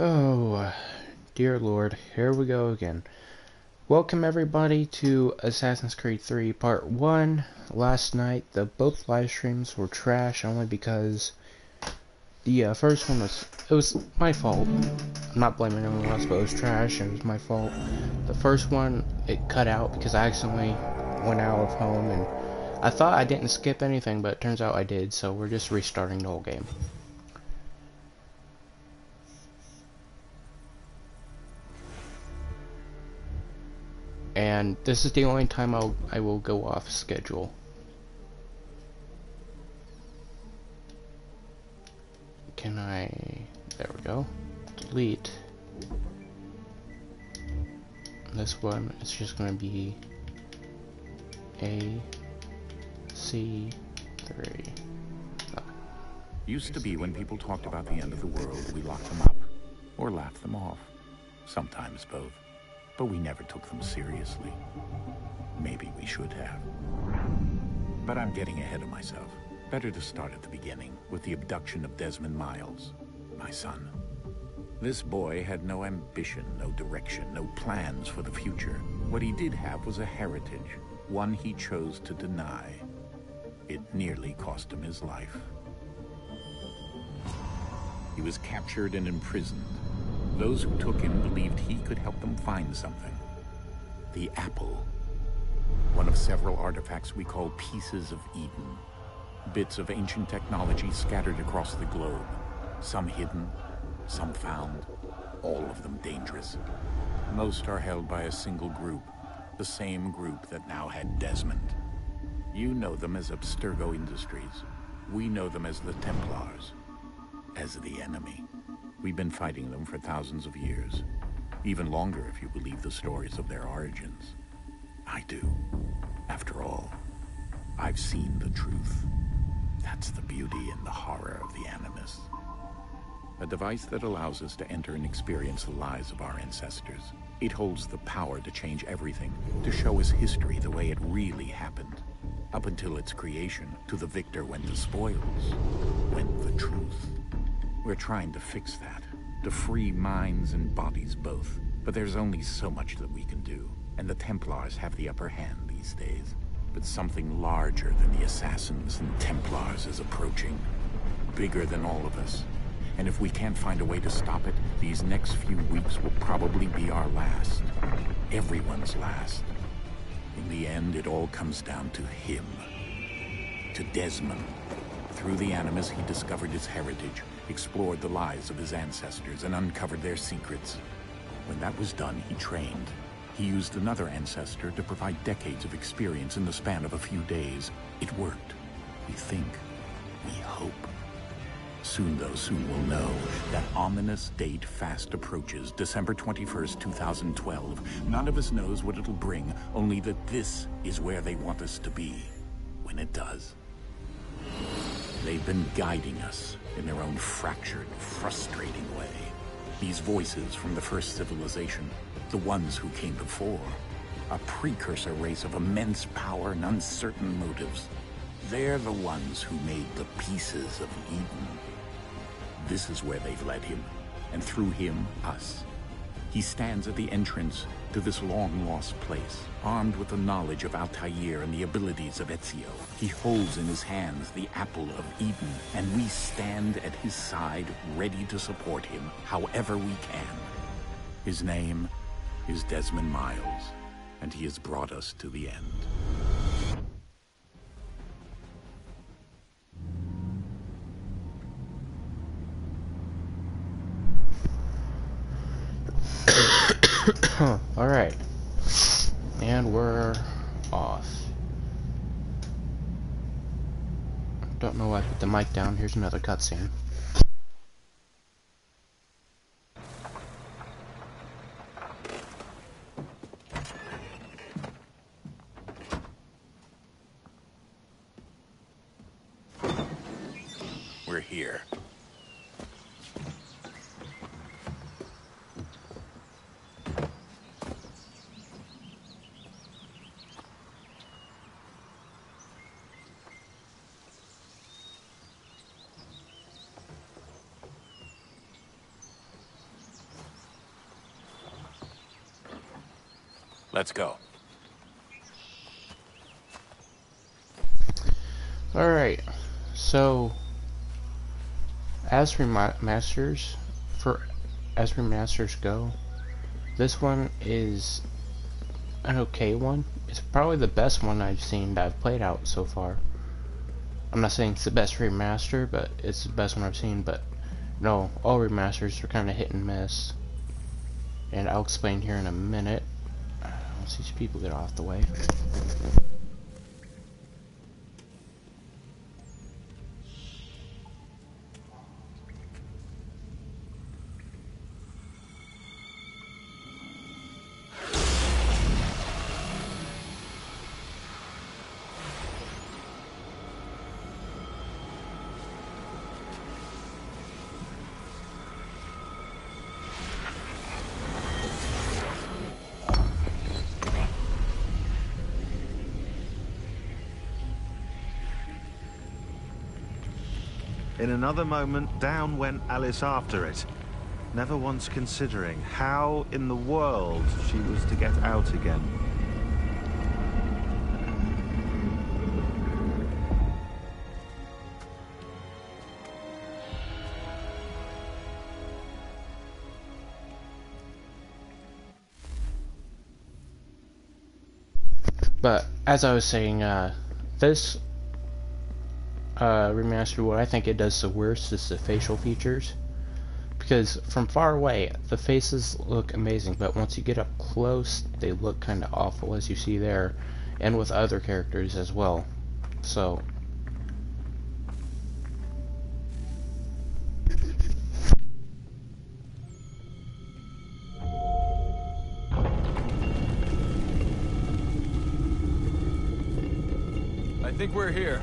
Oh, dear Lord, here we go again. Welcome everybody to Assassin's Creed 3 Part 1. Last night, both live streams were trash only because the first one was my fault. I'm not blaming anyone else, but it was trash and it was my fault. The first one, it cut out because I accidentally went out of home and I thought I didn't skip anything, but it turns out I did, so we're just restarting the whole game. And this is the only time I will go off schedule. Can I... there we go. Delete. This one is just going to be AC3. Used to be when people talked about the end of the world, we locked them up. Or laughed them off. Sometimes both. But we never took them seriously. Maybe we should have. But I'm getting ahead of myself. Better to start at the beginning, with the abduction of Desmond Miles, my son. This boy had no ambition, no direction, no plans for the future. What he did have was a heritage, one he chose to deny. It nearly cost him his life. He was captured and imprisoned. Those who took him believed he could help them find something. The apple. One of several artifacts we call Pieces of Eden. Bits of ancient technology scattered across the globe. Some hidden, some found, all of them dangerous. Most are held by a single group, the same group that now had Desmond. You know them as Abstergo Industries. We know them as the Templars, as the enemy. We've been fighting them for thousands of years. Even longer if you believe the stories of their origins. I do. After all, I've seen the truth. That's the beauty and the horror of the Animus. A device that allows us to enter and experience the lives of our ancestors. It holds the power to change everything, to show us history the way it really happened. Up until its creation, to the victor went the spoils, went the truth. We're trying to fix that, to free minds and bodies both. But there's only so much that we can do, and the Templars have the upper hand these days. But something larger than the Assassins and Templars is approaching, bigger than all of us. And if we can't find a way to stop it, these next few weeks will probably be our last. Everyone's last. In the end, it all comes down to him. To Desmond. Through the Animus, he discovered his heritage, explored the lives of his ancestors, and uncovered their secrets. When that was done, he trained. He used another ancestor to provide decades of experience in the span of a few days. It worked. We think. We hope. Soon, though, soon we'll know. That ominous date fast approaches, December 21st, 2012. None of us knows what it'll bring, only that this is where they want us to be. When it does. They've been guiding us in their own fractured, frustrating way. These voices from the first civilization, the ones who came before, a precursor race of immense power and uncertain motives. They're the ones who made the Pieces of Eden. This is where they've led him, and through him, us. He stands at the entrance to this long-lost place, armed with the knowledge of Altair and the abilities of Ezio. He holds in his hands the Apple of Eden, and we stand at his side, ready to support him however we can. His name is Desmond Miles, and he has brought us to the end. Alright. And we're off. Don't know why I put the mic down. Here's another cutscene. We're here. Let's go. Alright, so as remasters go, this one is an okay one. It's probably the best one I've seen that I've played out so far. I'm not saying it's the best remaster, but it's the best one I've seen. But no, all remasters are kind of hit and miss, and I'll explain here in a minute. Once these people get off the way. In another moment, down went Alice after it, never once considering how in the world she was to get out again. But as I was saying, this remaster, what I think it does the worst is the facial features, because from far away the faces look amazing, but once you get up close they look kind of awful, as you see there, and with other characters as well. So I think we're here.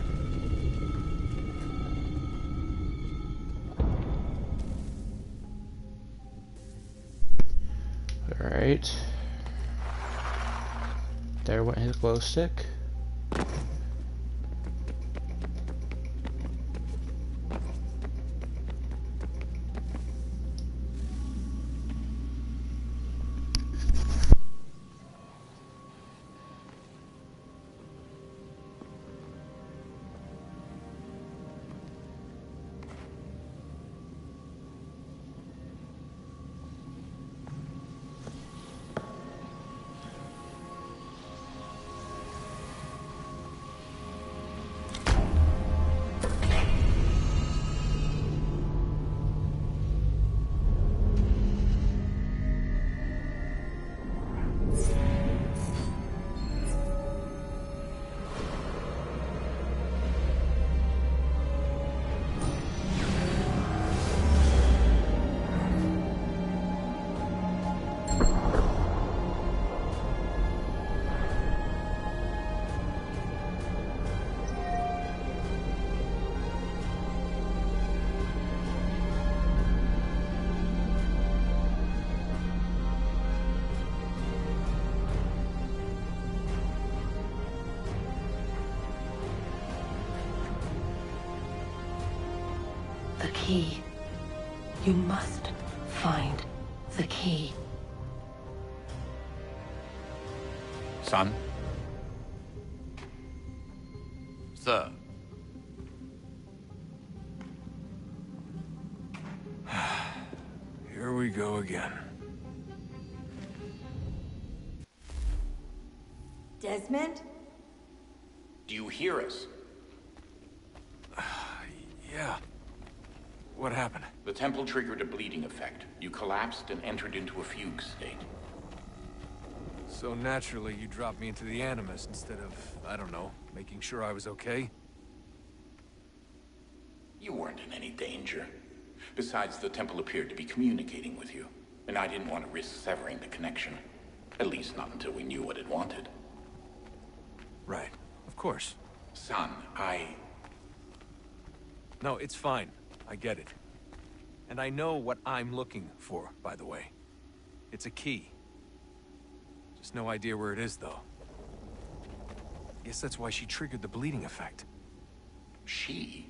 alright, there went his glow stick. The key. You must find the key. Son? Sir. Here we go again. Desmond? Do you hear us? Yeah. What happened? The temple triggered a bleeding effect. You collapsed and entered into a fugue state. So naturally, you dropped me into the Animus instead of, I don't know, making sure I was okay? You weren't in any danger. Besides, the temple appeared to be communicating with you, and I didn't want to risk severing the connection. At least not until we knew what it wanted. Right. Of course. Son, No, it's fine. I get it. And I know what I'm looking for, by the way. It's a key. Just no idea where it is, though. Guess that's why she triggered the bleeding effect. She?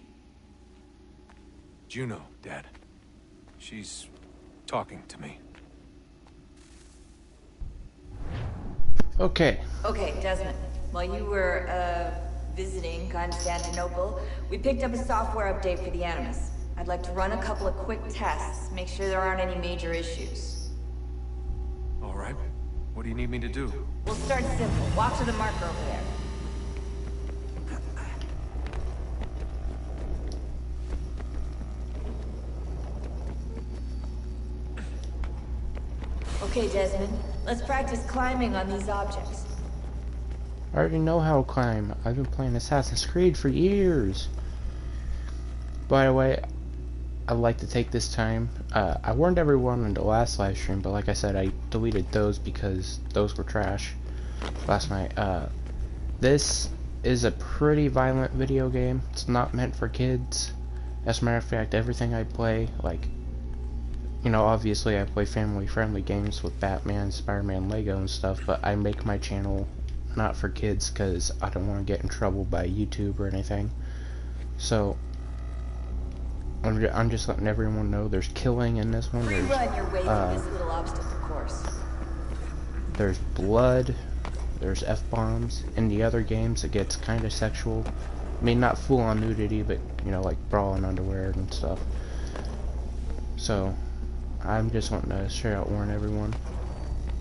Juno, Dad. She's talking to me. Okay. Okay, Desmond. While you were, visiting Constantinople, we picked up a software update for the Animus. I'd like to run a couple of quick tests, make sure there aren't any major issues. All right. What do you need me to do? We'll start simple. Walk to the marker over there. Okay, Desmond. Let's practice climbing on these objects. I already know how to climb. I've been playing Assassin's Creed for years. By the way, I'd like to take this time. I warned everyone in the last live stream, but like I said, I deleted those because those were trash last night. This is a pretty violent video game. It's not meant for kids. As a matter of fact, everything I play, like, you know, obviously I play family-friendly games with Batman, Spider-Man, Lego and stuff, but I make my channel not for kids because I don't want to get in trouble by YouTube or anything. So I'm just letting everyone know there's killing in this one. Rerun your way through this little obstacle course. There's blood. There's F-bombs. In the other games, it gets kind of sexual. I mean, not full-on nudity, but you know, like bra and underwear and stuff. So I'm just wanting to straight out warn everyone.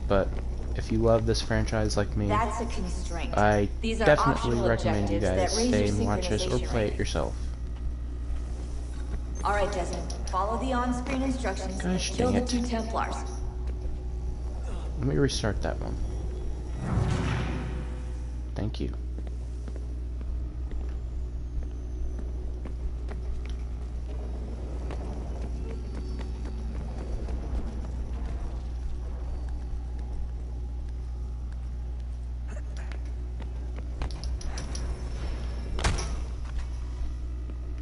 But if you love this franchise like me, that's a constraint. I These are definitely recommend you guys that raise stay your and watch this or play it yourself. Alright, Desmond. Follow the on-screen instructions and Gosh, kill dang the it. 2 Templars. Let me restart that one. Thank you.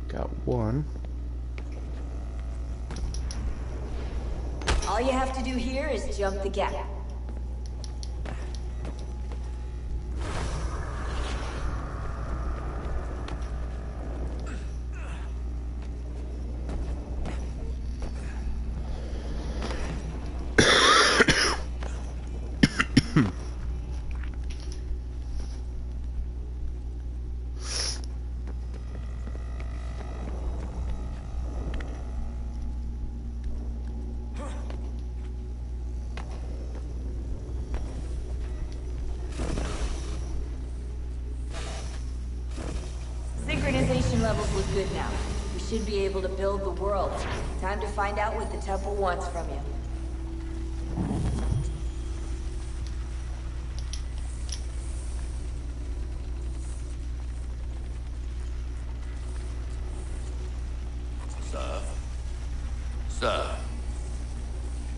Got one. All you have to do here is jump the gap. Synchronization levels look good now. We should be able to build the world. Time to find out what the temple wants from you. Sir? Sir?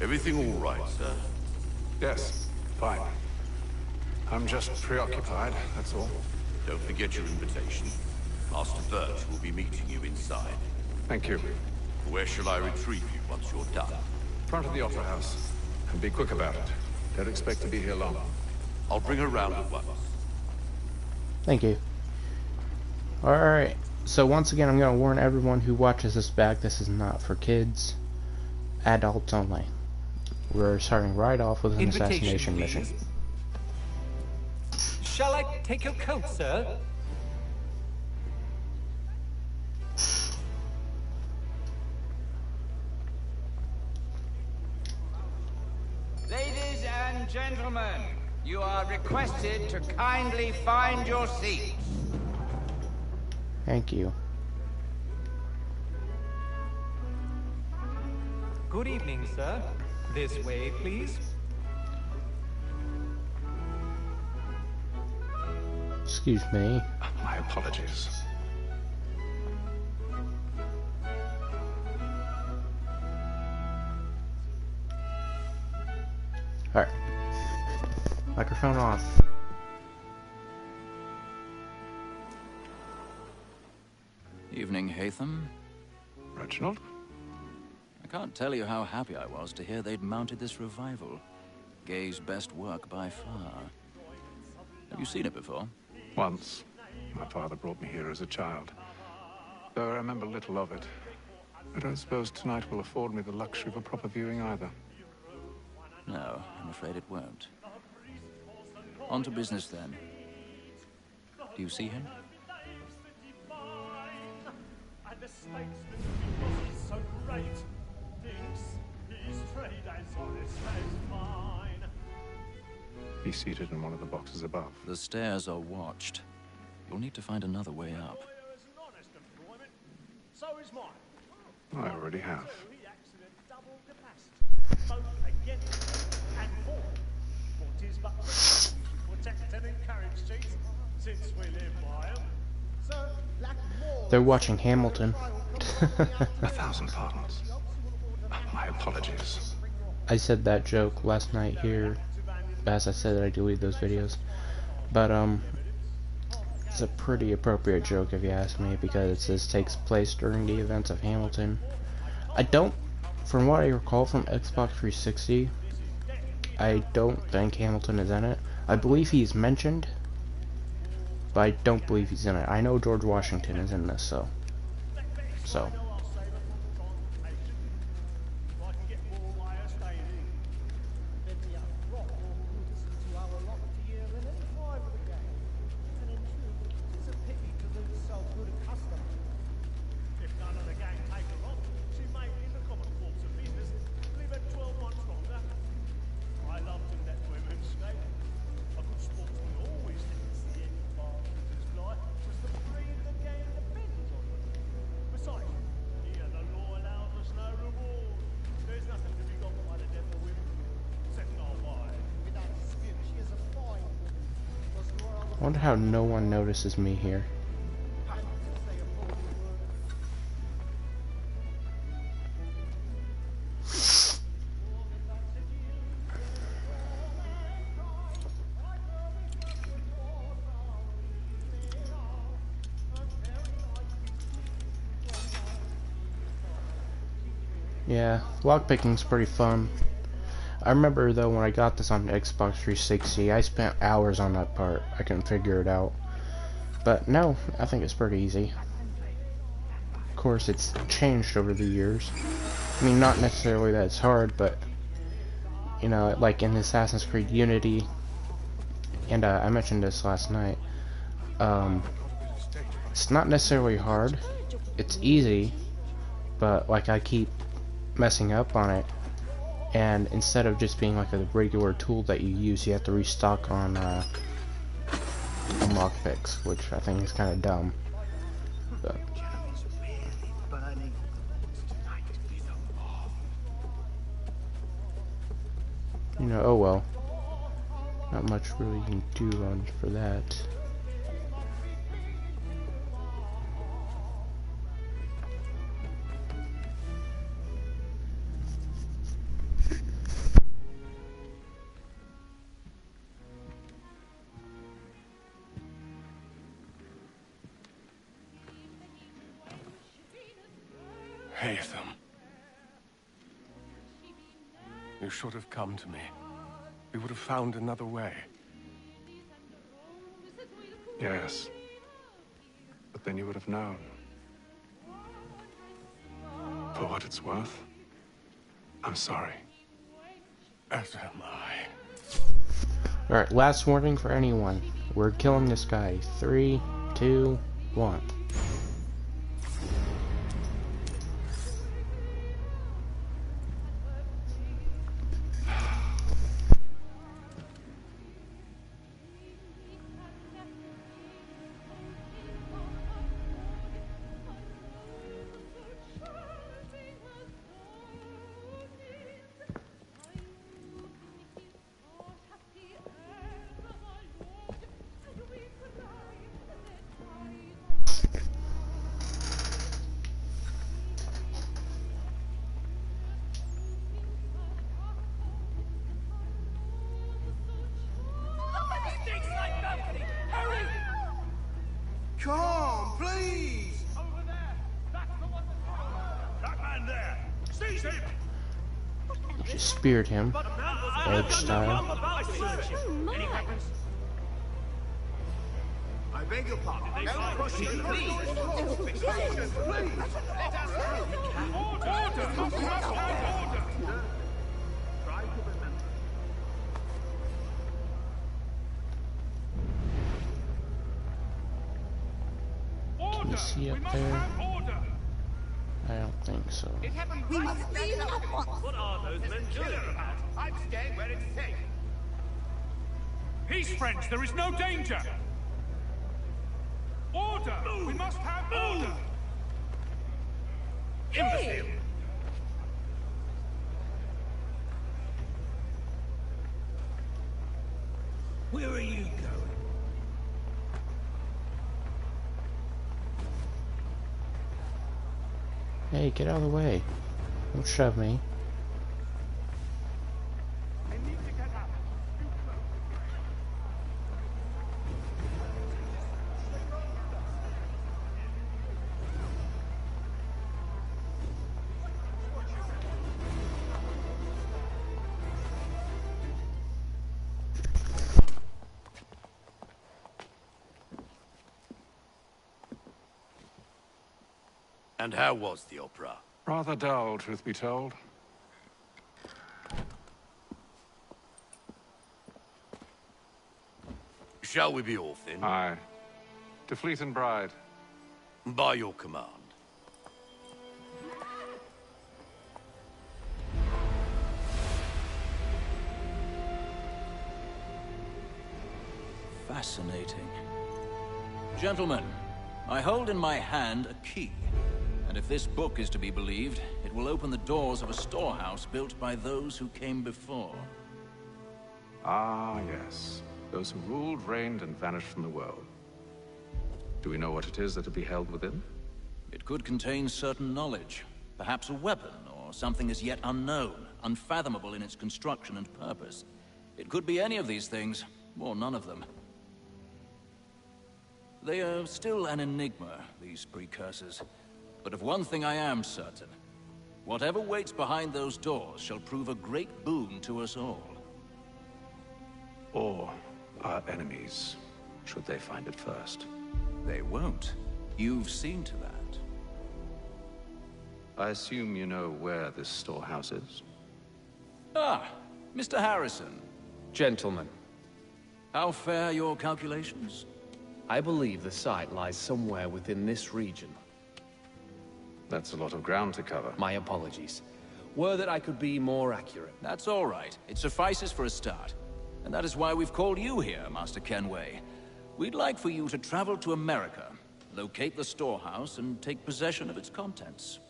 Everything all right, sir? Yes, fine. I'm just preoccupied, that's all. Don't forget your invitation. Master Birch will be meeting you inside. Thank you. Where shall I retrieve you once you're done? Front of the Opera House. And be quick about it. Don't expect to be here long. I'll bring her round at once. Thank you. Alright, so once again I'm going to warn everyone who watches this back, this is not for kids. Adults only. We're starting right off with an assassination mission. Shall I take your coat, sir? Ladies and gentlemen, you are requested to kindly find your seats. Thank you. Good evening, sir. This way, please. Excuse me. My apologies. Alright. Microphone off. Evening, Haytham. Reginald? I can't tell you how happy I was to hear they'd mounted this revival. Gay's best work by far. Have you seen it before? Once. My father brought me here as a child. Though I remember little of it. I don't suppose tonight will afford me the luxury of a proper viewing either. No, I'm afraid it won't. On to business then. Do you see him? He's seated in one of the boxes above. The stairs are watched. You'll need to find another way up. I already have. They're watching Hamilton. 1,000 pardons. My apologies. I said that joke last night here, as I said I delete those videos. But it's a pretty appropriate joke if you ask me, because this takes place during the events of Hamilton. From what I recall from Xbox 360, I don't think Hamilton is in it. I believe he's mentioned, but I don't believe he's in it. I know George Washington is in this, so. I wonder how no one notices me here. Yeah, lockpicking's pretty fun. I remember though when I got this on Xbox 360, I spent hours on that part. I couldn't figure it out. But no, I think it's pretty easy. Of course, it's changed over the years. I mean, not necessarily that it's hard, but you know, like in Assassin's Creed Unity, and I mentioned this last night. It's not necessarily hard. It's easy, but like I keep messing up on it. And instead of just being like a regular tool that you use, you have to restock on lockpicks, which I think is kind of dumb. But, you know, oh well. Not much really you can do on for that. Haytham. You should have come to me. We would have found another way. Yes. But then you would have known. For what it's worth, I'm sorry. As am I. Alright, last warning for anyone. We're killing this guy. 3, 2, 1. Come, please! Over there! That's the one that man there! Seize him! Just speared him. Edge style. I beg your pardon. No pushing, please! Please! Let us through! Order! you see up there? I don't think so. We must leave at once. What are those men doing? I'm staying where it's safe. Peace, friends. There is no danger. Order. We must have order. Imbecile. Where are you going? Hey, get out of the way. Don't shove me. And how was the opera? Rather dull, truth be told. Shall we be off then? Aye. To Fleet and Bride. By your command. Fascinating. Gentlemen, I hold in my hand a key. And if this book is to be believed, it will open the doors of a storehouse built by those who came before. Ah, yes. Those who ruled, reigned, and vanished from the world. Do we know what it is that will be held within? It could contain certain knowledge. Perhaps a weapon, or something as yet unknown, unfathomable in its construction and purpose. It could be any of these things, or none of them. They are still an enigma, these precursors. But of one thing I am certain. Whatever waits behind those doors shall prove a great boon to us all. Or our enemies, should they find it first. They won't. You've seen to that. I assume you know where this storehouse is? Ah, Mr. Harrison. Gentlemen. How fare your calculations? I believe the site lies somewhere within this region. That's a lot of ground to cover. My apologies. Were that I could be more accurate. That's all right. It suffices for a start. And that is why we've called you here, Master Kenway. We'd like for you to travel to America, locate the storehouse, and take possession of its contents.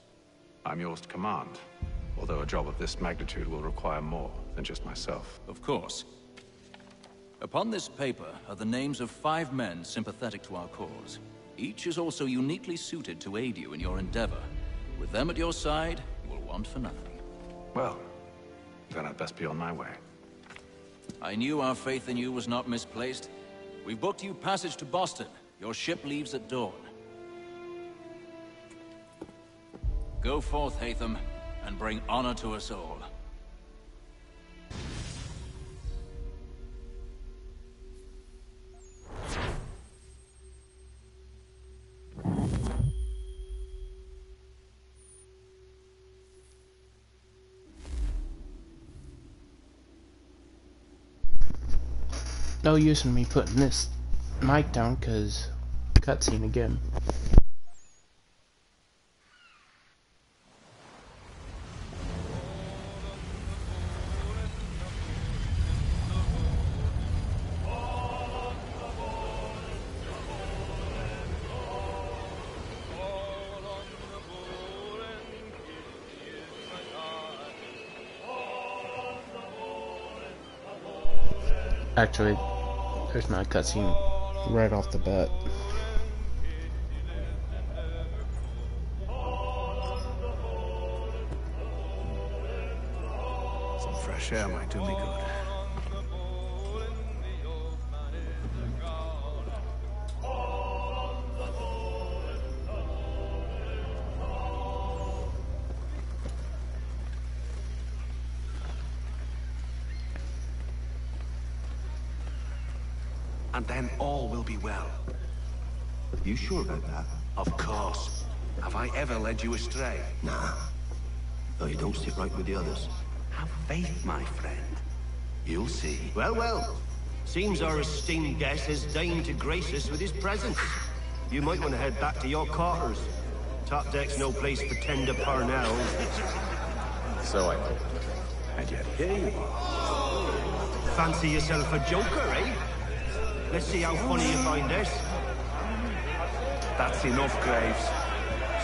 I'm yours to command, although a job of this magnitude will require more than just myself. Of course. Upon this paper are the names of 5 men sympathetic to our cause. Each is also uniquely suited to aid you in your endeavor. With them at your side, you will want for nothing. Well, then I'd best be on my way. I knew our faith in you was not misplaced. We've booked you passage to Boston. Your ship leaves at dawn. Go forth, Haytham, and bring honor to us all. No use in me putting this mic down, cause cutscene again. Actually, there's my cutscene right off the bat. Some fresh air might do me good. And then all will be well. You sure about that? Of course. Have I ever led you astray? Nah. Though you don't sit right with the others. Have faith, my friend. You'll see. Well, well. Seems our esteemed guest has deigned to grace us with his presence. You might want to head back to your quarters. Top deck's no place for tender Parnell. So I thought. And yet here you are. Fancy yourself a joker, eh? Let's see how funny you find this. That's enough, Graves.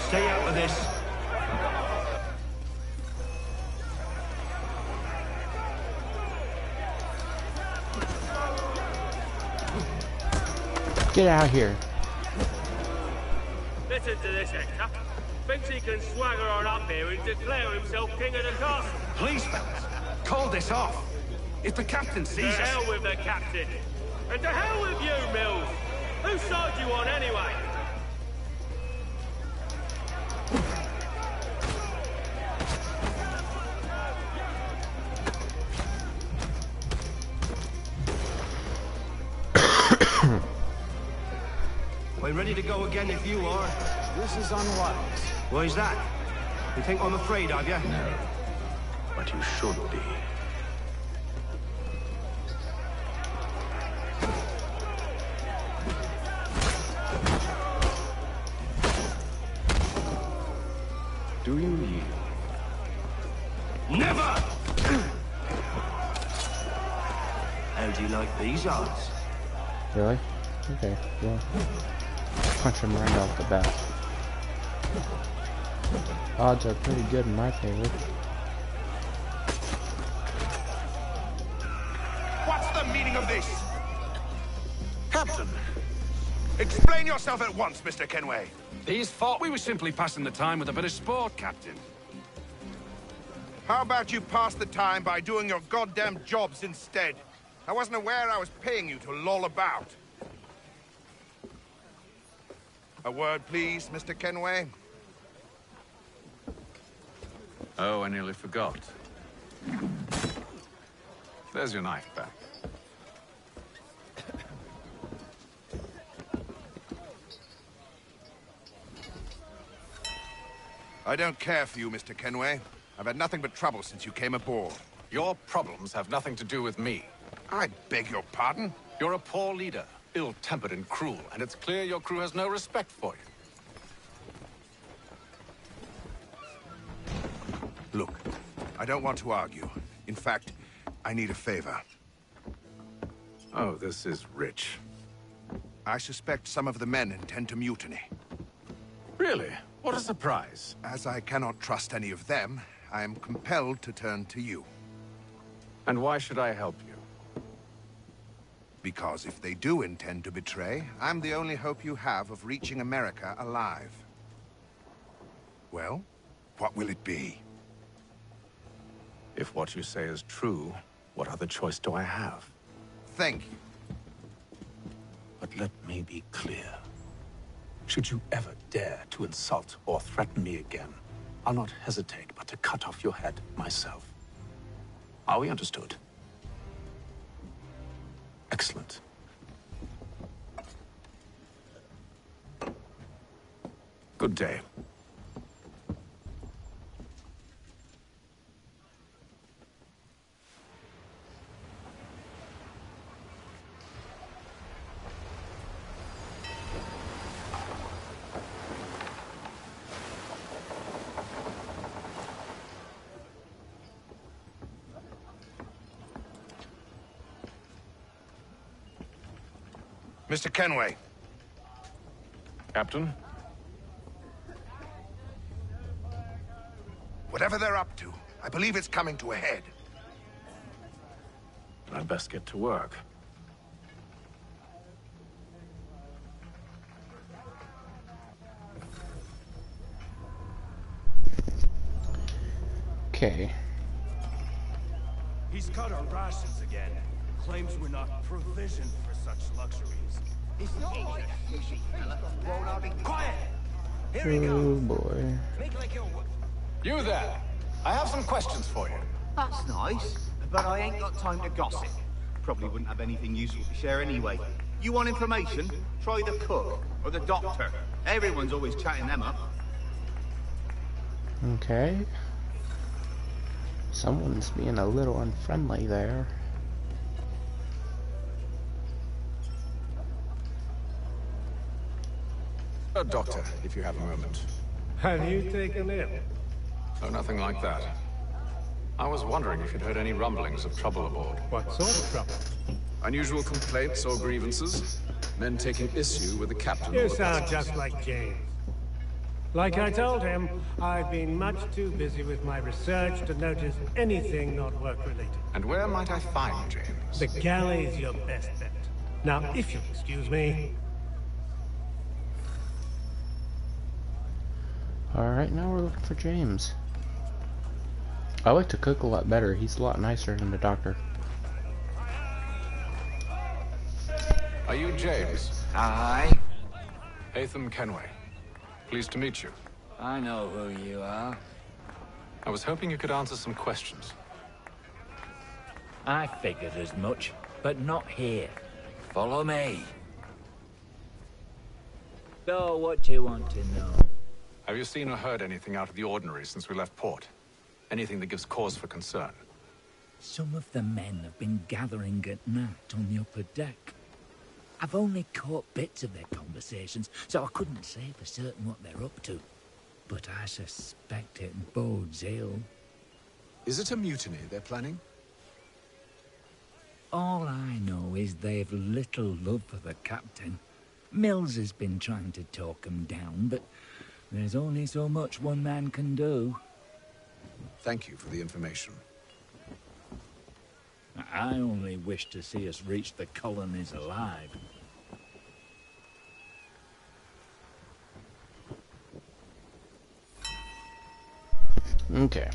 Stay out of this. Get out of here. Listen to this, Hector. Thinks he can swagger on up here and declare himself king of the castle. Please, fellas, call this off. If the captain sees us... To hell with the captain. And to hell with you, Mills. Whose side you on, anyway? We're ready to go again if you are. This is unwise. Why is that? You think I'm afraid of you? No. But you should be. Do you yield? Never! How do you like these odds? Really? Okay, well, punch him right off the bat. Odds are pretty good in my favor. What's the meaning of this? Captain! Explain yourself at once, Mr. Kenway. These thought we were simply passing the time with a bit of sport, Captain. How about you pass the time by doing your goddamn jobs instead? I wasn't aware I was paying you to loll about. A word, please, Mr. Kenway. Oh, I nearly forgot. There's your knife back. I don't care for you, Mr. Kenway. I've had nothing but trouble since you came aboard. Your problems have nothing to do with me. I beg your pardon? You're a poor leader, ill-tempered and cruel, and it's clear your crew has no respect for you. Look, I don't want to argue. In fact, I need a favor. Oh, this is rich. I suspect some of the men intend to mutiny. Really? What a surprise. As I cannot trust any of them, I am compelled to turn to you. And why should I help you? Because if they do intend to betray, I'm the only hope you have of reaching America alive. Well, what will it be? If what you say is true, what other choice do I have? Thank you. But let me be clear. Should you ever dare to insult or threaten me again, I'll not hesitate but to cut off your head myself. Are we understood? Excellent. Good day. Mr. Kenway. Captain? Whatever they're up to, I believe it's coming to a head. I'd best get to work. Okay. He's cut our rations again. Claims we're not provisioned for such luxuries. It's not like a fishy fella. Won't I be quiet? Here he Oh goes. boy. Make like you're... You there! I have some questions for you. That's nice, but I ain't got time to gossip. Probably wouldn't have anything useful to share anyway. You want information? Try the cook or the doctor. Everyone's always chatting them up. Okay. Someone's being a little unfriendly there. Doctor, if you have a moment. Have you taken him? Oh, nothing like that. I was wondering if you'd heard any rumblings of trouble aboard. What sort of trouble? Unusual complaints or grievances? Men taking issue with the captain. You sound just like James. Like I told him, I've been much too busy with my research to notice anything not work-related. And where might I find James? The galley's your best bet. Now, if you'll excuse me... Alright, now we're looking for James. I like to cook a lot better. He's a lot nicer than the doctor. Are you James? Aye. Haytham Kenway. Pleased to meet you. I know who you are. I was hoping you could answer some questions. I figured as much, but not here. Follow me. So, what do you want to know? Have you seen or heard anything out of the ordinary since we left port? Anything that gives cause for concern? Some of the men have been gathering at night on the upper deck. I've only caught bits of their conversations, so I couldn't say for certain what they're up to. But I suspect it bodes ill. Is it a mutiny they're planning? All I know is they've little love for the captain. Mills has been trying to talk him down, but there's only so much one man can do. Thank you for the information. I only wish to see us reach the colonies alive. Okay.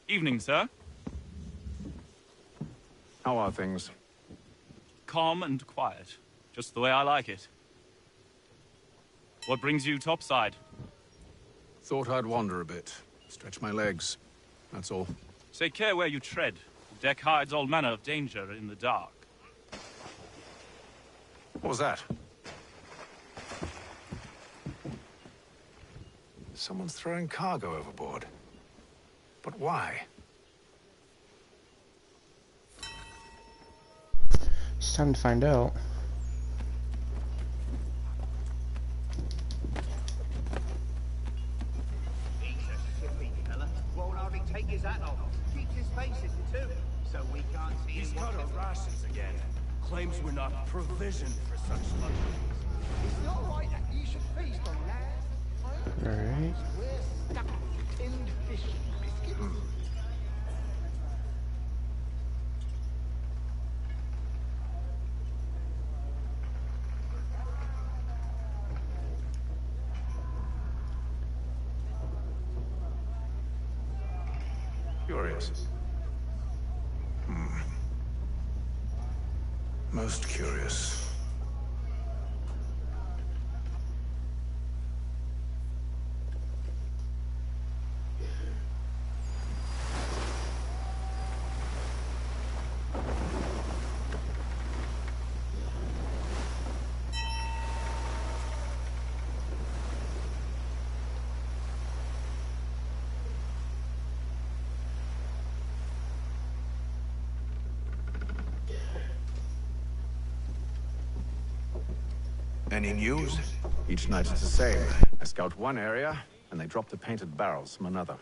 Evening, sir. How are things? Calm and quiet. Just the way I like it. What brings you topside? Thought I'd wander a bit. Stretch my legs. That's all. Take care where you tread. The deck hides all manner of danger in the dark. What was that? Someone's throwing cargo overboard. But why? It's time to find out. He's a shipping fella. Won't hardly take his hat off. Keeps his face in too, so we can't see He's him. cut our rations again. Claims we're not provisioned for such luxuries. It's not right that you should feast on land. Alright. We're stuck in fish biscuits. Curious. Most curious. Any news? Each night it's the same. I scout one area, and they drop the painted barrels from another.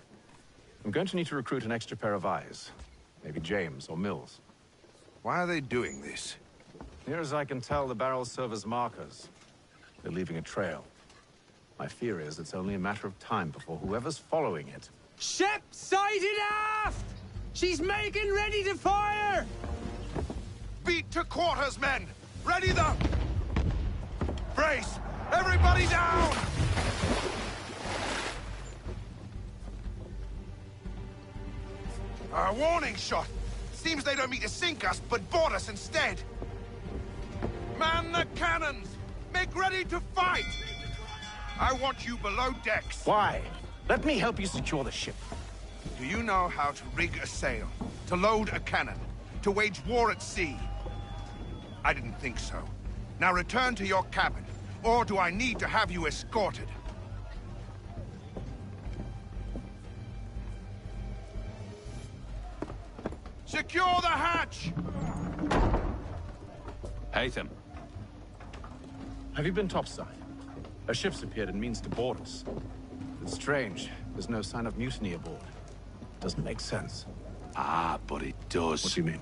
I'm going to need to recruit an extra pair of eyes. Maybe James or Mills. Why are they doing this? Near as I can tell, the barrels serve as markers. They're leaving a trail. My fear is it's only a matter of time before whoever's following it... Ship sighted aft! She's making ready to fire! Beat to quarters, men! Ready them! Brace! Everybody down! Our warning shot! Seems they don't mean to sink us, but board us instead! Man the cannons! Make ready to fight! I want you below decks. Why? Let me help you secure the ship. Do you know how to rig a sail? To load a cannon? To wage war at sea? I didn't think so. Now return to your cabin, or do I need to have you escorted? Secure the hatch! Haytham. Have you been topside? A ship's appeared and means to board us. It's strange. There's no sign of mutiny aboard. Doesn't make sense. Ah, but it does. What do you mean?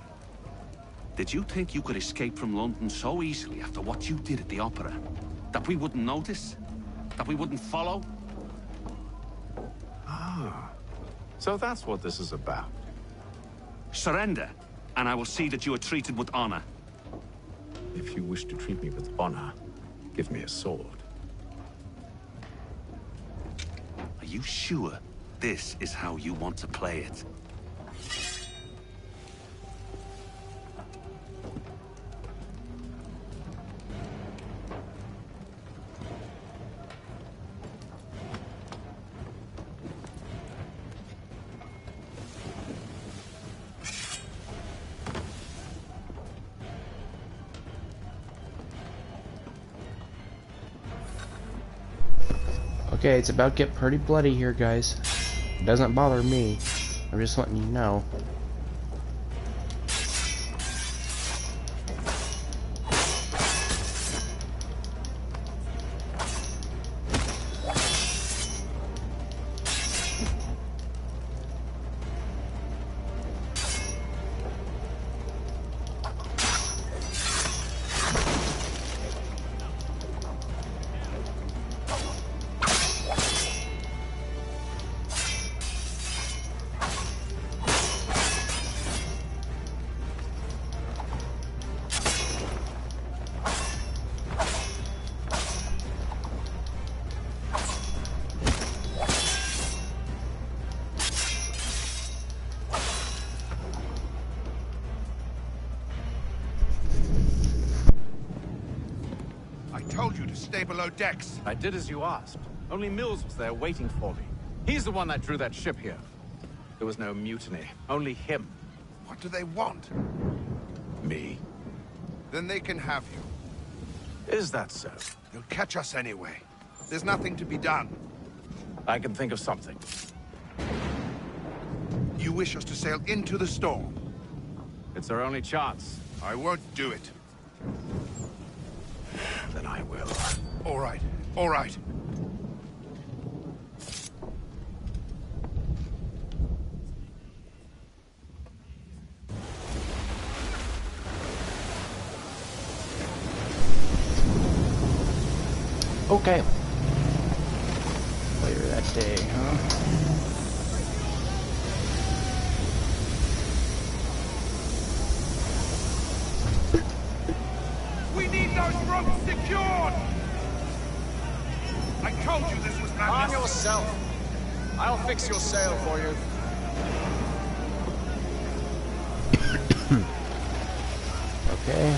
Did you think you could escape from London so easily after what you did at the opera? That we wouldn't notice? That we wouldn't follow? Ah. So that's what this is about. Surrender, and I will see that you are treated with honor. If you wish to treat me with honor, give me a sword. Are you sure this is how you want to play it? Okay, it's about to get pretty bloody here, guys. It doesn't bother me. I'm just letting you know. Told you to stay below decks. I did as you asked. Only Mills was there waiting for me. He's the one that drew that ship here. There was no mutiny, only him. What do they want? Me. Then they can have you. Is that so? They'll catch us anyway. There's nothing to be done. I can think of something. You wish us to sail into the storm? It's our only chance. I won't do it. Then I will. All right. All right. Okay. Later that day, huh? We need those ropes secured! I told you this was madness. Calm yourself. I'll fix your sail for you. Okay.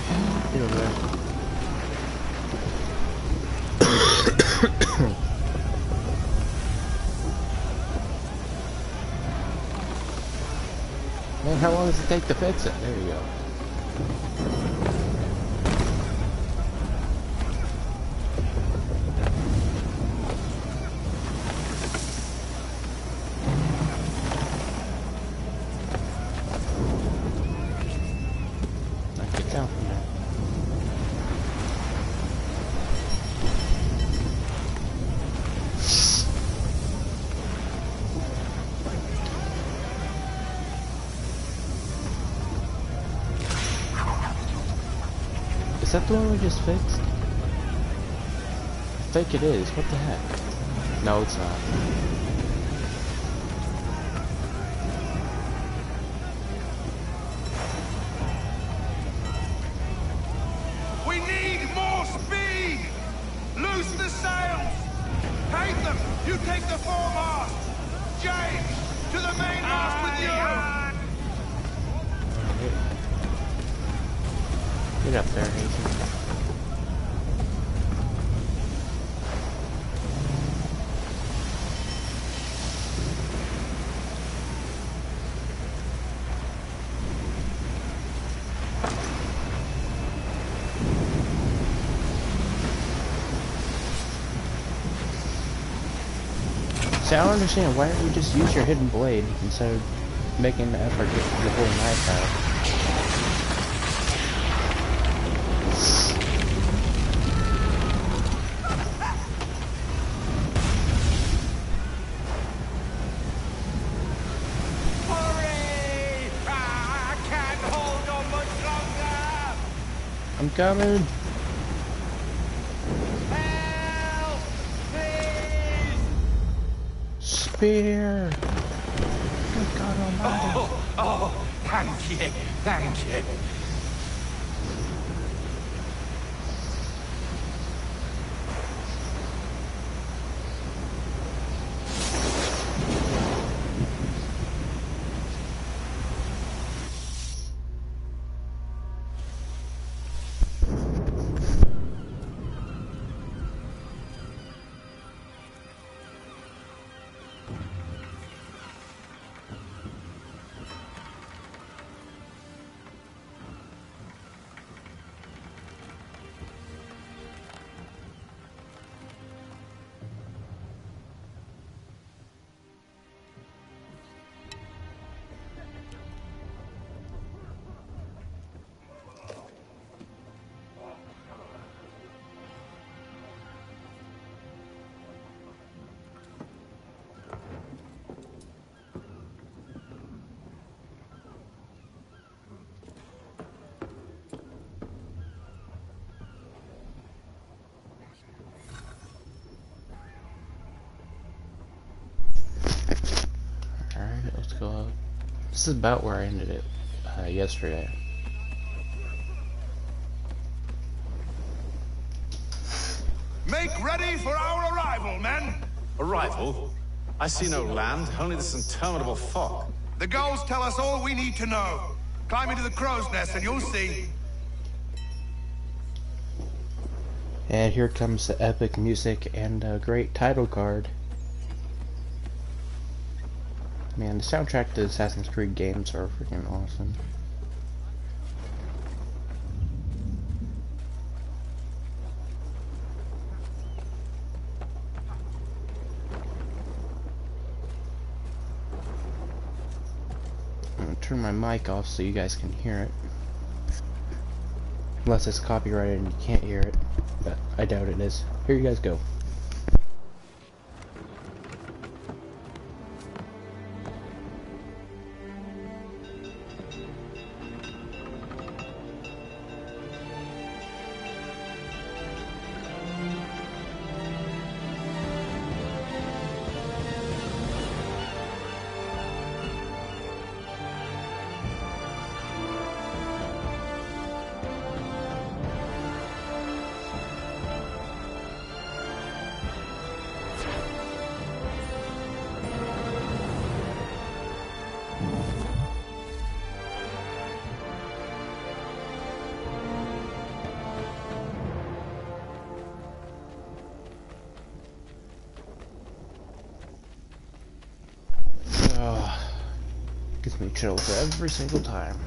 Get over there. Man, how long does it take to fix it? There you go. Knock it down from there. Is that the one we just fixed? I think it is. What the heck? No, it's not. We need more speed! Loose the sails! Haytham, you take the foremast! James, to the mainmast with you! Get up there, Haytham. See, I don't understand. Why don't you just use your hidden blade instead of making an effort to get the whole knife out. Hurry! I can't hold on much longer! I'm coming! Help! Please! Spear! Good God Almighty! Oh, thank you, thank you. Alright, let's go out. This is about where I ended it yesterday. Make ready for our arrival, men! Arrival? I see no land, only this interminable fog. The gulls tell us all we need to know. Climb into the crow's nest and you'll see. And here comes the epic music and a great title card. Man, the soundtrack to Assassin's Creed games are freaking awesome. I'm gonna turn my mic off so you guys can hear it. Unless it's copyrighted and you can't hear it. But I doubt it is. Here you guys go. Gives me chills every single time.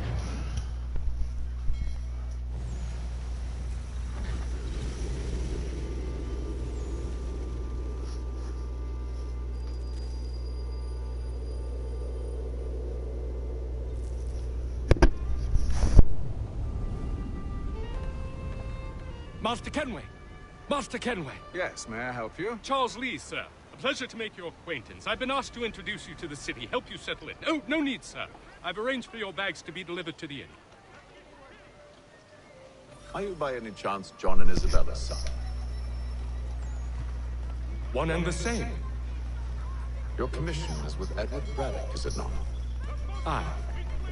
Master Kenway! Master Kenway! Yes, may I help you? Charles Lee, sir. A pleasure to make your acquaintance. I've been asked to introduce you to the city, help you settle in. Oh, no need, sir. I've arranged for your bags to be delivered to the inn. Are you by any chance John and Isabella's son? One and the same. Your commission is with Edward Braddock, is it not? Aye.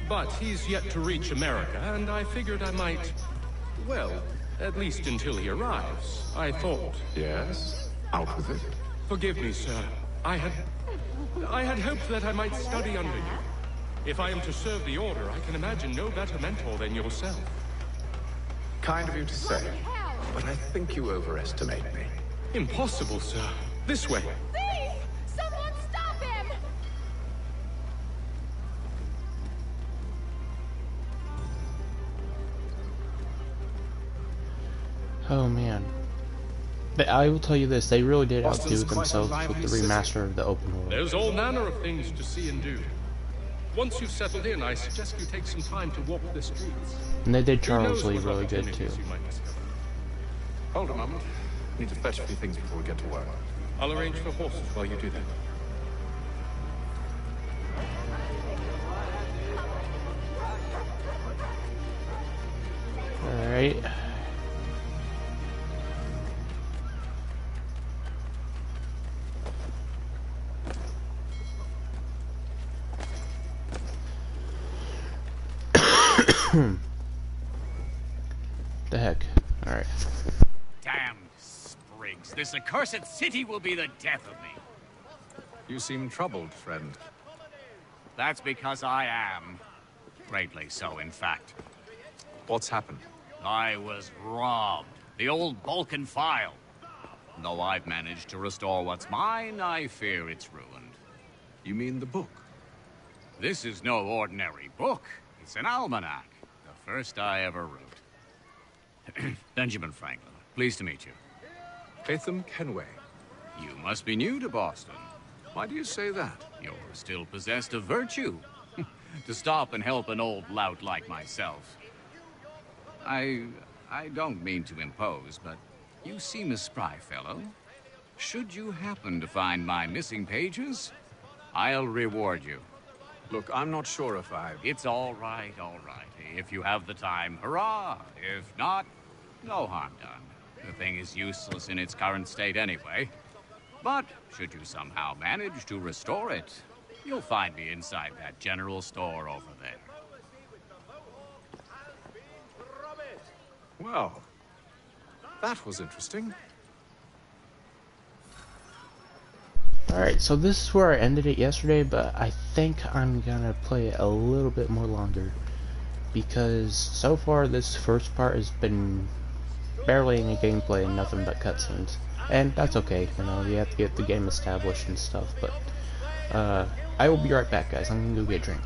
But he's yet to reach America, and I figured I might... well, at least until he arrives. I thought... Yes? Out with it. Forgive me, sir. I had hoped that I might study under you. If I am to serve the Order, I can imagine no better mentor than yourself. Kind of you to say, but I think you overestimate me. Impossible, sir. This way. Thief! Someone stop him! Oh man. But I will tell you this, they really did outdo themselves with the remaster of the open world. There's all manner of things to see and do. Once you've settled in, I suggest you take some time to walk the streets. And they did Who Charles knows Lee what really good too. opportunities you might discover. Hold a moment. Need to fetch a few things before we get to work. I'll arrange for horses while you do that. Alright. The heck. Alright. Damned sprigs. This accursed city will be the death of me. You seem troubled, friend. That's because I am. Greatly so, in fact. What's happened? I was robbed. The old Balkan file. Though I've managed to restore what's mine, I fear it's ruined. You mean the book? This is no ordinary book. It's an almanac. The first I ever wrote. Benjamin Franklin, pleased to meet you. Hatham Kenway. You must be new to Boston. Why do you say that? You're still possessed of virtue. To stop and help an old lout like myself. I don't mean to impose, but you seem a spry fellow. Should you happen to find my missing pages, I'll reward you. Look, I'm not sure if I... It's all right, all right. If you have the time, hurrah. If not, no harm done. The thing is useless in its current state anyway. But should you somehow manage to restore it, you'll find me inside that general store over there. Well, that was interesting. Alright, so this is where I ended it yesterday, but I think I'm gonna play it a little bit more longer. Because so far this first part has been barely any gameplay and nothing but cutscenes. And that's okay, you know, you have to get the game established and stuff, but I will be right back, guys. I'm gonna go get a drink.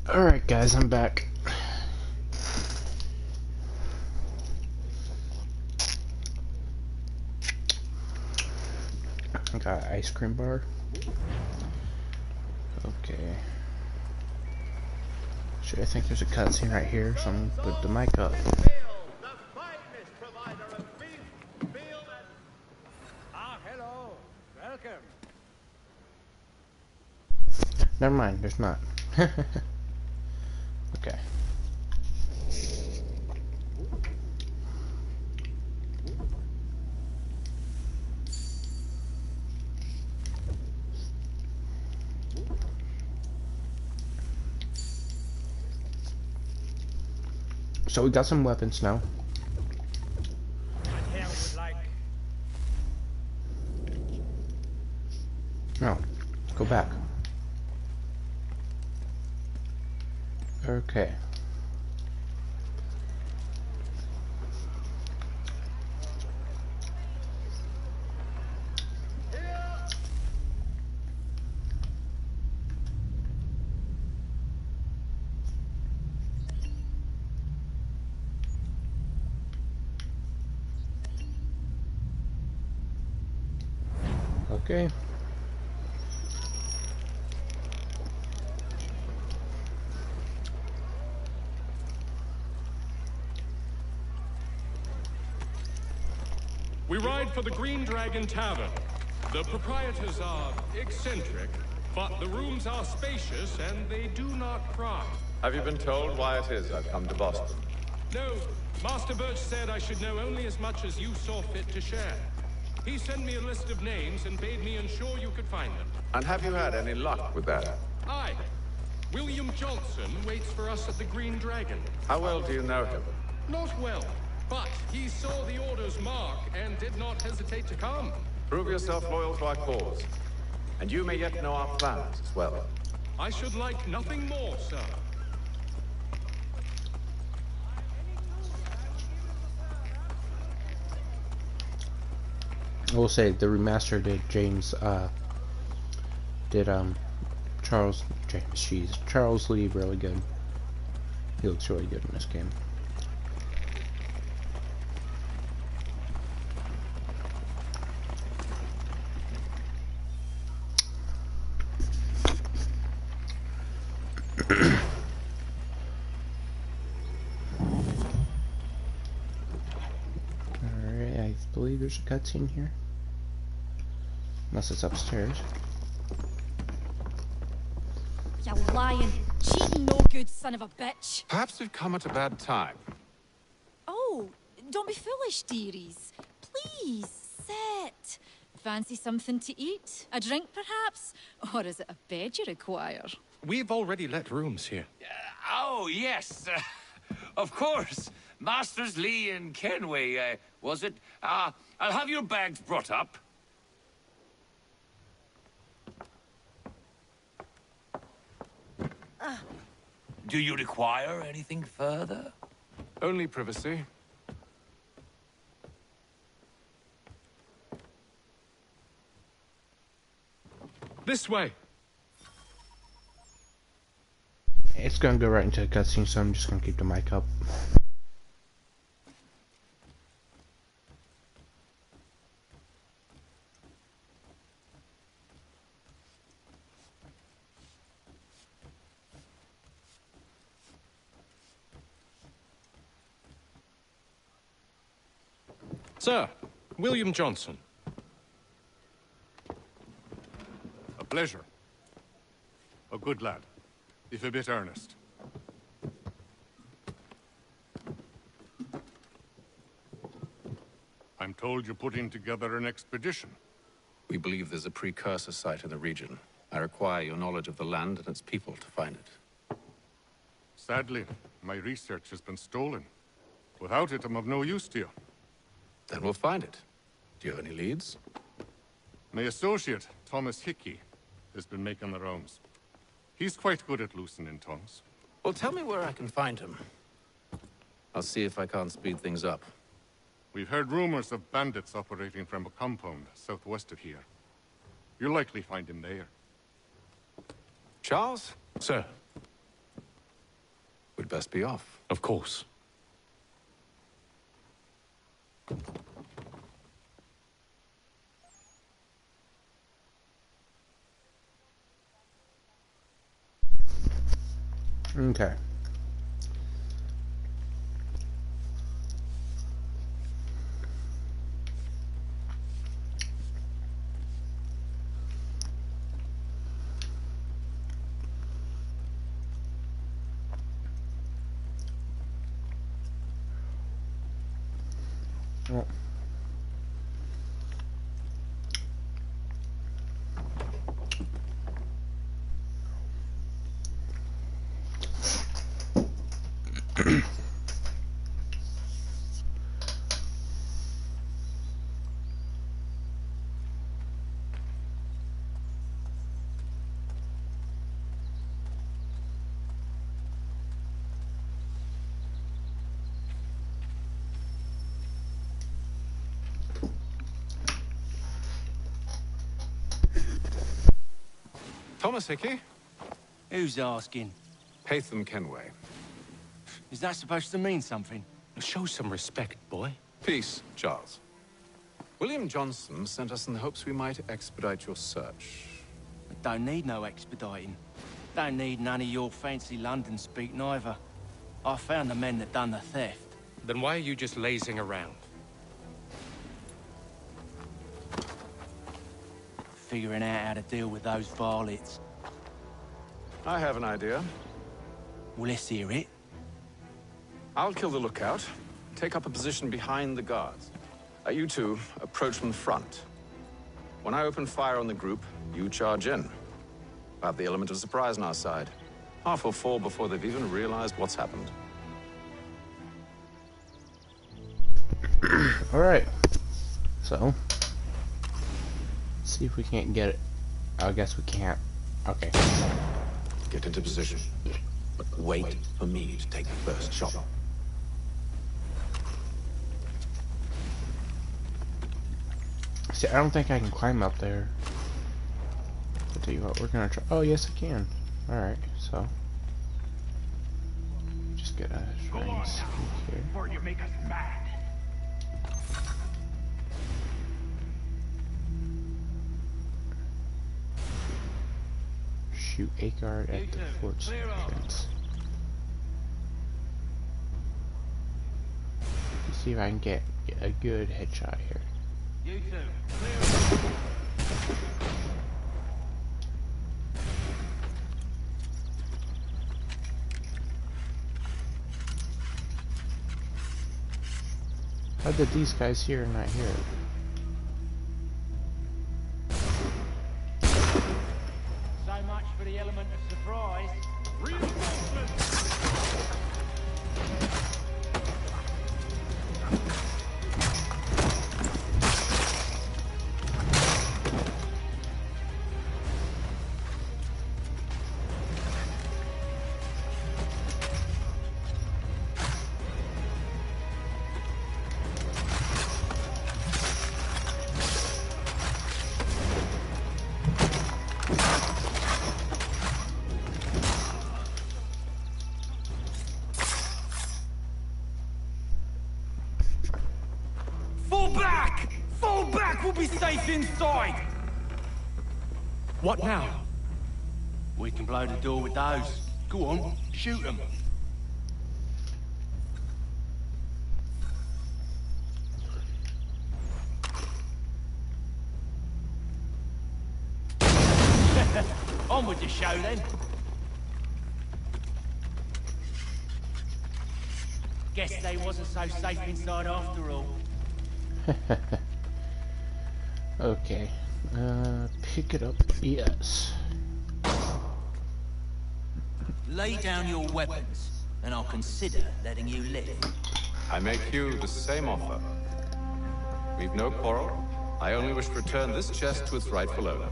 Alright guys, I'm back. I got an ice cream bar. Okay. Shit, I think there's a cutscene right here, so I'm gonna put the mic up. Hello. Welcome. Never mind, there's not. Okay. So we got some weapons now. No, go back. Okay. Okay. We ride for the Green Dragon Tavern. The proprietors are eccentric, but the rooms are spacious and they do not pry. Have you been told why it is I've come to Boston? No, Master Birch said I should know only as much as you saw fit to share. He sent me a list of names and bade me ensure you could find them. And have you had any luck with that? Aye. William Johnson waits for us at the Green Dragon. How well do you know him? Not well, but he saw the order's mark and did not hesitate to come. Prove yourself loyal to our cause. And you may yet know our plans as well. I should like nothing more, sir. I will say the remaster did Charles Lee really good. He looks really good in this game. Alright, I believe there's a cutscene here. Unless it's upstairs. You lying, cheating, no good son of a bitch. Perhaps we've come at a bad time. Oh, don't be foolish, dearies. Please, sit. Fancy something to eat? A drink, perhaps? Or is it a bed you require? We've already let rooms here. Oh, yes. Of course. Masters Lee and Kenway, was it? I'll have your bags brought up. Do you require anything further? Only privacy. This way. It's gonna go right into the cutscene, so I'm just gonna keep the mic up. Sir, William Johnson. A pleasure. A good lad, if a bit earnest. I'm told you're putting together an expedition. We believe there's a precursor site in the region. I require your knowledge of the land and its people to find it. Sadly, my research has been stolen. Without it, I'm of no use to you. Then we'll find it. Do you have any leads? My associate, Thomas Hickey, has been making the rounds. He's quite good at loosening tongues. Well, tell me where I can find him. I'll see if I can't speed things up. We've heard rumors of bandits operating from a compound southwest of here. You'll likely find him there. Charles? Sir. We'd best be off. Of course. Okay. Well. Thomas Hickey? Who's asking? Haytham Kenway. Is that supposed to mean something? Show some respect, boy. Peace, Charles. William Johnson sent us in the hopes we might expedite your search. I don't need no expediting. Don't need none of your fancy London speak neither. I found the men that done the theft. Then why are you just lazing around? Figuring out how to deal with those varlets. I have an idea. Well, let's hear it. I'll kill the lookout, take up a position behind the guards. You two approach from the front. When I open fire on the group, you charge in. We'll have the element of surprise on our side. Half will fall before they've even realized what's happened. Alright. So. See if we can't get it. I guess we can't. Okay. Get into position. But wait for me to take the first shot. See, I don't think I can climb up there. I'll tell you what, we're gonna try. Oh, yes, I can. Alright, so. Just get a shrine speak here. Before you make us mad. Shoot a guard at the fort's entrance. Let's see if I can get a good headshot here. You two, How did these guys hear and not hear it? so much for the element of surprise. Fall back! Fall back! We'll be safe inside! What now? We can blow the door with those. Go on, shoot them. On with the show then. Guess they wasn't so safe inside after all. Okay. Pick it up. Yes. Lay down your weapons, and I'll consider letting you live. I make you the same offer. We've no quarrel. I only wish to return this chest to its rightful owner.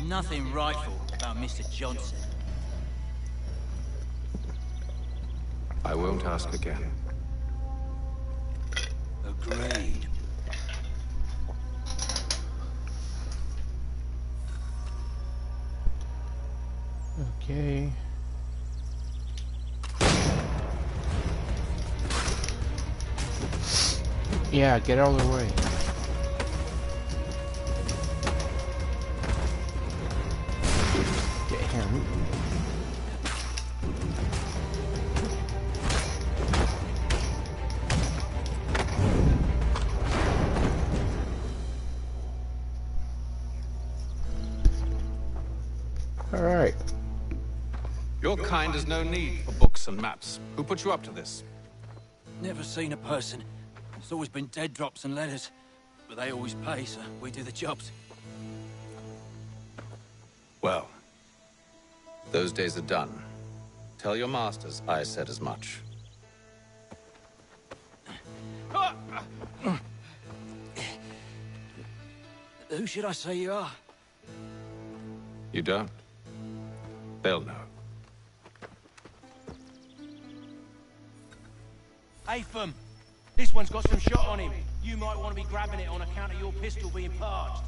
Nothing rightful about Mr. Johnson. I won't ask again. Agreed. Okay. Yeah, get out of the way. Get him. Alright. Your kind has no need for books and maps. Who put you up to this? Never seen a person. It's always been dead drops and letters. But they always pay, so we do the jobs. Well, those days are done. Tell your masters I said as much. Who should I say you are? You don't? They'll know. Atham! This one's got some shot on him. You might want to be grabbing it on account of your pistol being parched.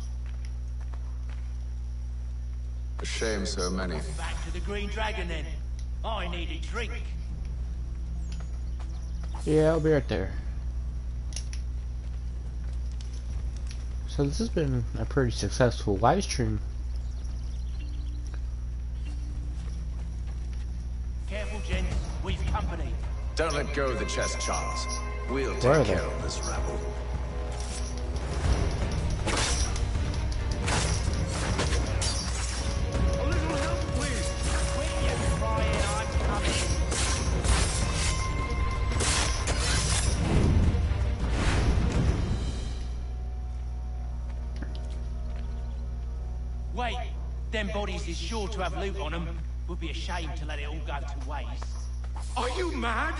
A shame so many. Back to the Green Dragon then. I need a drink. Yeah, I'll be right there. So this has been a pretty successful live stream. Careful, gents. We've company. Don't let go of the chest, Charles. We'll Where are take they? care of this rabble. A little help, please. Quit your crying, I'm coming. Wait, them bodies is sure to have loot on them. Would be a shame to let it all go to waste. Are you mad?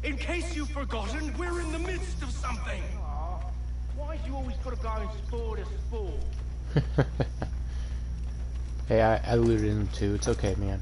In case you've forgotten, we're in the midst of something. Why's you always got to go and spore the spore? Hey, I looted him too. It's okay, man.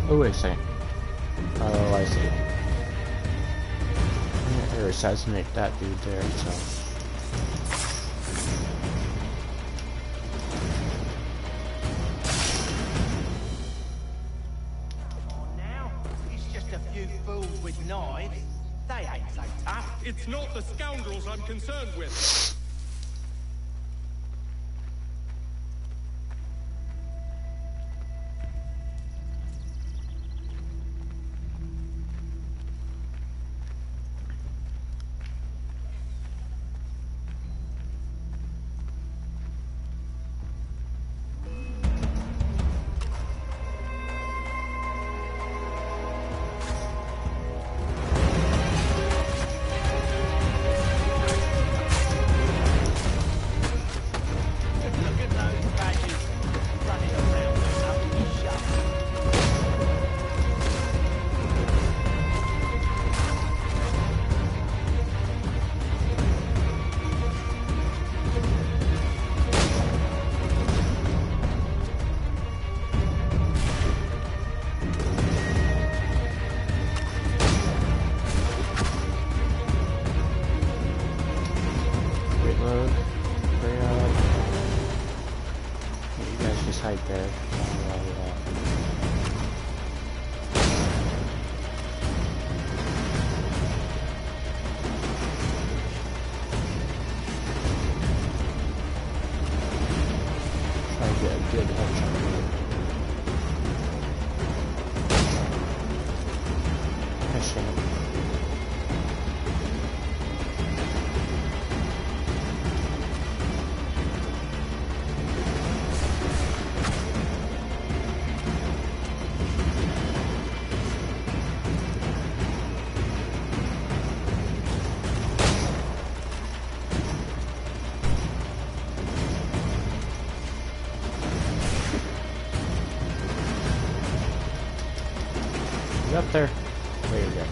Oh, wait a second. Oh, I see. I'm gonna assassinate that dude there, so. Now, it's just a few fools with knives. They ain't so tough. It's not the scoundrels I'm concerned with. up there. There you go.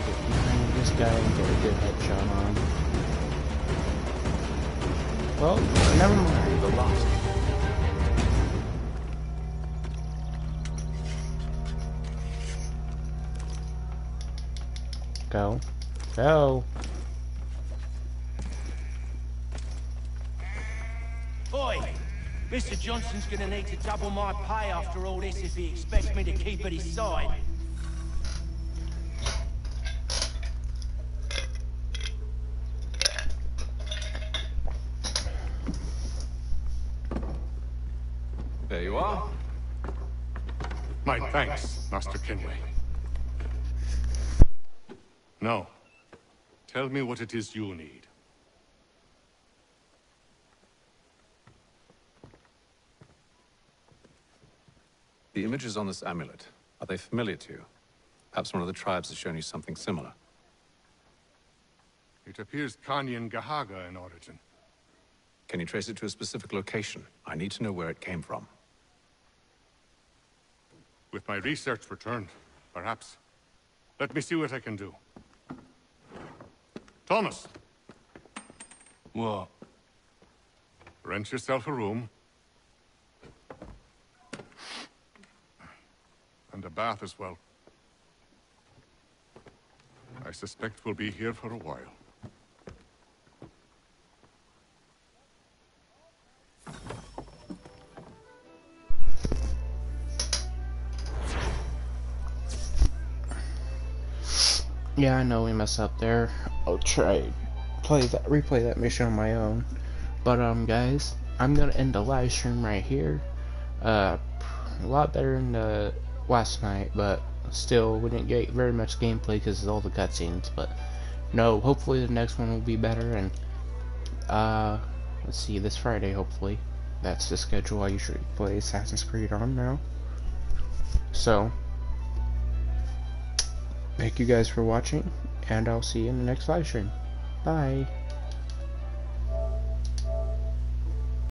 Get behind this guy and get a good headshot on him. Well, never mind. The last. Go. Go. Oi! Mr. Johnson's gonna need to double my pay after all this if he expects me to keep at his side. There you are. My thanks, Master Kenway. Now, tell me what it is you need. The images on this amulet, are they familiar to you? Perhaps one of the tribes has shown you something similar. It appears Kanyan Gahaga in origin. Can you trace it to a specific location? I need to know where it came from. With my research returned, perhaps. Let me see what I can do. Thomas! What? Rent yourself a room. And a bath as well. I suspect we'll be here for a while. Yeah, I know we messed up there. I'll try replay that mission on my own. But guys, I'm gonna end the live stream right here. A lot better than the last night, but still we didn't get very much gameplay because of all the cutscenes. But no, hopefully the next one will be better. And let's see, this Friday hopefully. That's the schedule I usually play Assassin's Creed on now. So thank you guys for watching, and I'll see you in the next live stream. Bye.